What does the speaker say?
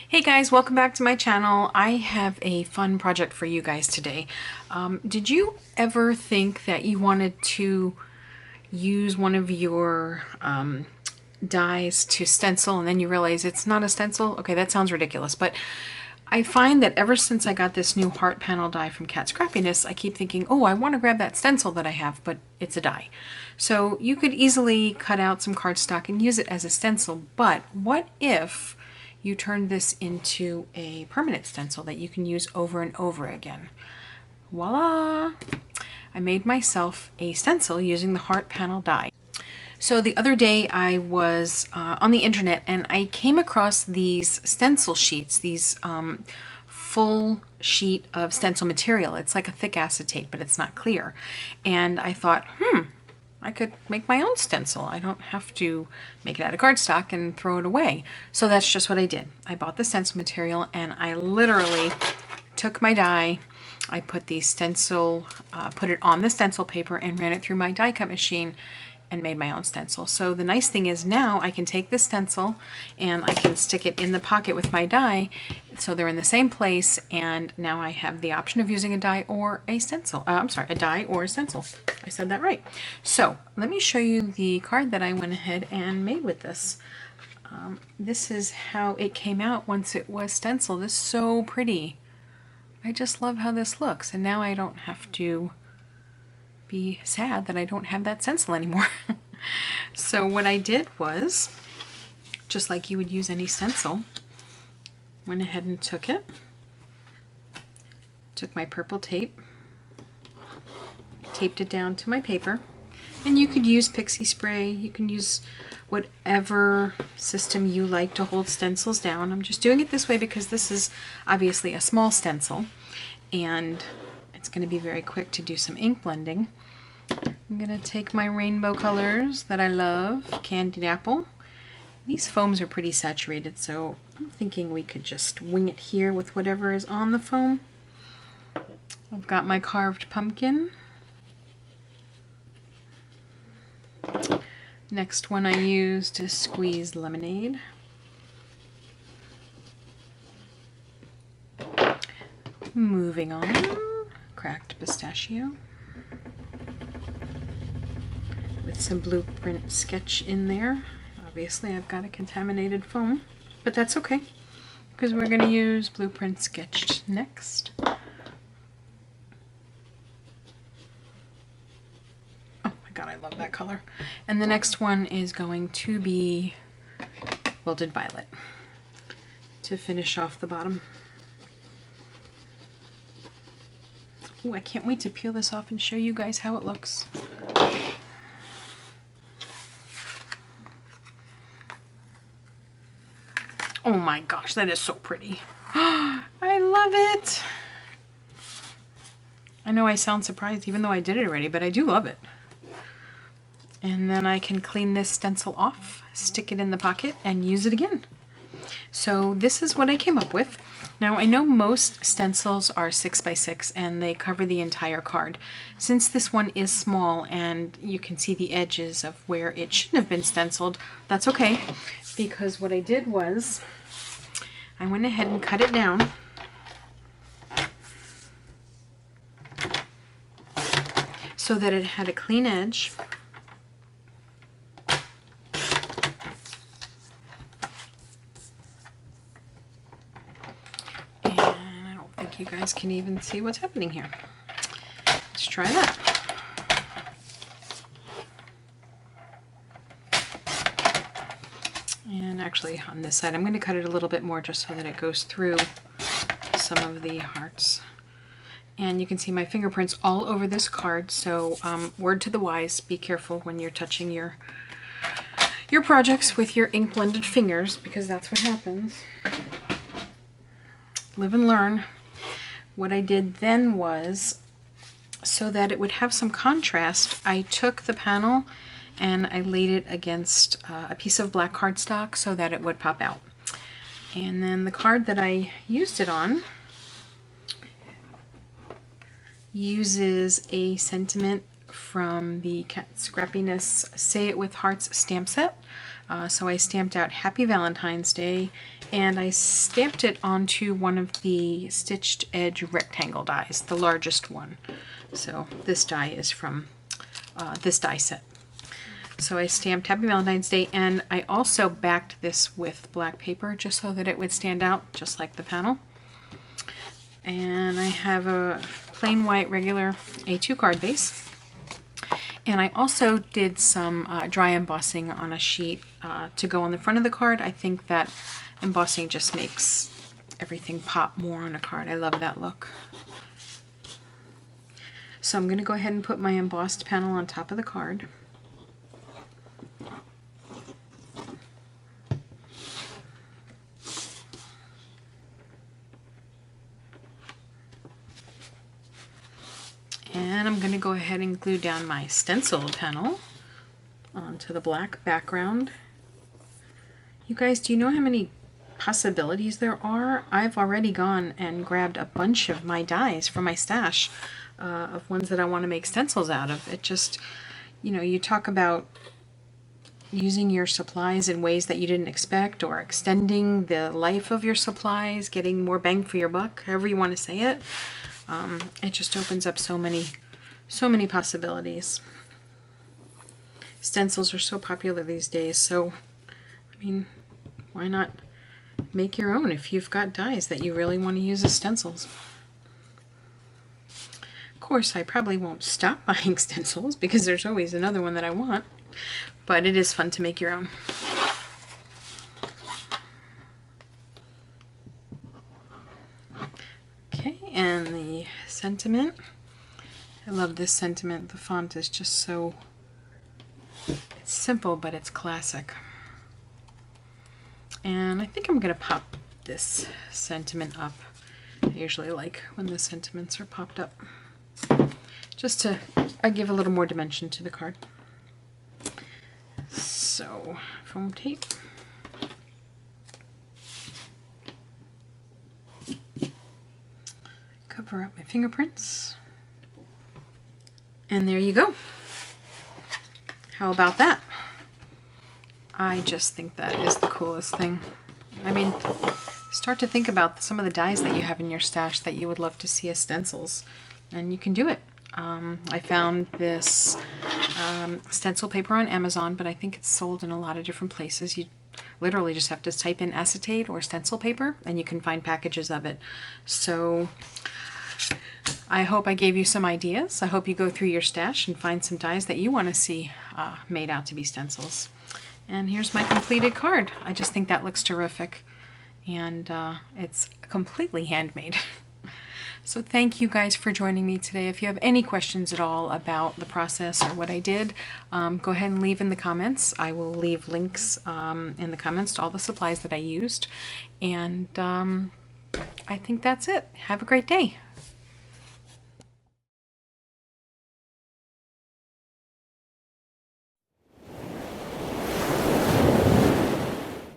Hey guys, welcome back to my channel. I have a fun project for you guys today. Did you ever think that you wanted to use one of your dies to stencil and then you realize it's not a stencil? Okay, that sounds ridiculous, but I find that ever since I got this new heart panel die from Kat Scrappiness, I keep thinking, oh, I want to grab that stencil that I have, but it's a die. So you could easily cut out some cardstock and use it as a stencil, but what if you turn this into a permanent stencil that you can use over and over again? Voila! I made myself a stencil using the heart panel die. So the other day I was on the internet and I came across these stencil sheets, these full sheet of stencil material. It's like a thick acetate, but it's not clear. And I thought, I could make my own stencil. I don't have to make it out of cardstock and throw it away. So that's just what I did. I bought the stencil material and I literally took my die, I put the stencil, put it on the stencil paper and ran it through my die cut machine and made my own stencil. So the nice thing is now I can take the stencil and I can stick it in the pocket with my die so they're in the same place, and now I have the option of using a die or a stencil. I'm sorry, a die or a stencil. I said that right. So let me show you the card that I went ahead and made with this. This is how it came out once it was stenciled. This is so pretty. I just love how this looks, and now I don't have to be sad that I don't have that stencil anymore. So what I did was, just like you would use any stencil, went ahead and took my purple tape, taped it down to my paper, and you could use pixie spray, you can use whatever system you like to hold stencils down. I'm just doing it this way because this is obviously a small stencil and it's going to be very quick to do some ink blending. I'm going to take my rainbow colors that I love, Candied Apple. These foams are pretty saturated, so I'm thinking we could just wing it here with whatever is on the foam. I've got my carved pumpkin. Next one I used is squeezed lemonade. Moving on, cracked pistachio with some blueprint sketch in there. Obviously I've got a contaminated foam, but that's okay because we're going to use blueprint sketched next. Oh my god, I love that color. And the next one is going to be Wilted Violet to finish off the bottom. Ooh, I can't wait to peel this off and show you guys how it looks. Oh my gosh, that is so pretty. I love it. I know I sound surprised even though I did it already, but I do love it. And then I can clean this stencil off, stick it in the pocket, and use it again. So this is what I came up with. Now I know most stencils are 6x6 and they cover the entire card. Since this one is small and you can see the edges of where it shouldn't have been stenciled, that's okay, because what I did was I went ahead and cut it down so that it had a clean edge. You guys can even see what's happening here. Let's try that. And actually on this side I'm going to cut it a little bit more just so that it goes through some of the hearts. And you can see my fingerprints all over this card, so word to the wise, be careful when you're touching your projects with your ink blended fingers, because that's what happens. Live and learn. What I did then was, so that it would have some contrast, I took the panel and I laid it against a piece of black cardstock so that it would pop out. And then the card that I used it on uses a sentiment from the Kat Scrappiness Say It With Hearts stamp set. So I stamped out Happy Valentine's Day, and I stamped it onto one of the stitched edge rectangle dies, the largest one. So this die is from this die set. So I stamped Happy Valentine's Day, and I also backed this with black paper just so that it would stand out just like the panel. And I have a plain white regular A2 card base. And I also did some dry embossing on a sheet to go on the front of the card. I think that embossing just makes everything pop more on a card. I love that look. So I'm going to go ahead and put my embossed panel on top of the card. And I'm going to go ahead and glue down my stencil panel onto the black background. You guys, do you know how many possibilities there are? I've already gone and grabbed a bunch of my dies from my stash of ones that I want to make stencils out of. It just, you know, you talk about using your supplies in ways that you didn't expect, or extending the life of your supplies, getting more bang for your buck, however you want to say it. It just opens up so many possibilities. Stencils are so popular these days, so I mean, why not make your own if you've got dies that you really want to use as stencils? Of course, I probably won't stop buying stencils because there's always another one that I want, but it is fun to make your own. Okay, and the sentiment. I love this sentiment. The font is just so, it's simple, but it's classic. And I think I'm going to pop this sentiment up. I usually like when the sentiments are popped up, just to give a little more dimension to the card. So, foam tape. Cover up my fingerprints. And there you go. How about that? I just think that is the coolest thing. I mean, start to think about some of the dies that you have in your stash that you would love to see as stencils, and you can do it. I found this stencil paper on Amazon, but I think it's sold in a lot of different places. You literally just have to type in acetate or stencil paper, and you can find packages of it. So I hope I gave you some ideas. I hope you go through your stash and find some dies that you want to see made out to be stencils. And here's my completed card. I just think that looks terrific, and it's completely handmade. So thank you guys for joining me today. If you have any questions at all about the process or what I did, go ahead and leave in the comments. I will leave links in the comments to all the supplies that I used. And I think that's it. Have a great day.